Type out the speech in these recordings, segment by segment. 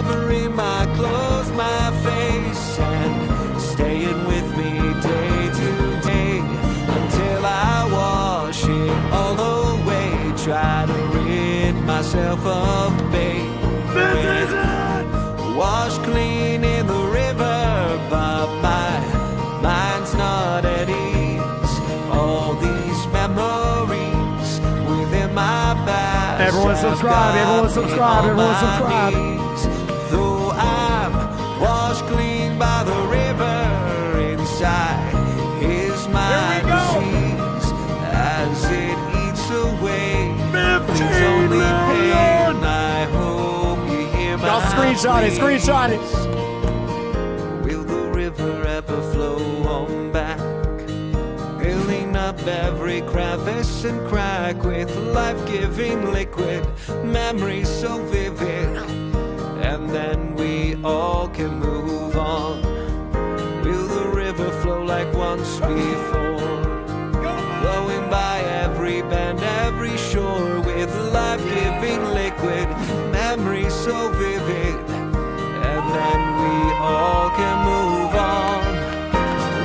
memory might close my face and staying with me day to day until I wash it all away. Try to rid myself of pain. This is it! Wash clean in the river, but my mind's not at ease. All these memories within my past. Everyone subscribe, everyone subscribe, everyone subscribe. Though I'm washed clean by the river, inside is my disease as it eats away. 15 It's only million! pain. I hope you hear my Y'all screenshot it, screenshot it. Will the river ever flow on back, filling up every crevice and crack with life-giving liquid, memories so vivid, and then we all can move on? Will the river flow like once before, flowing by every bend, every shore with life-giving liquid, memories so vivid, and then we all can move on?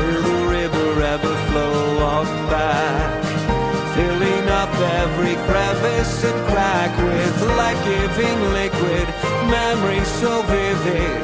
Will the river ever flow on back, filling up every crevice and crack with life-giving liquid, memories so vivid,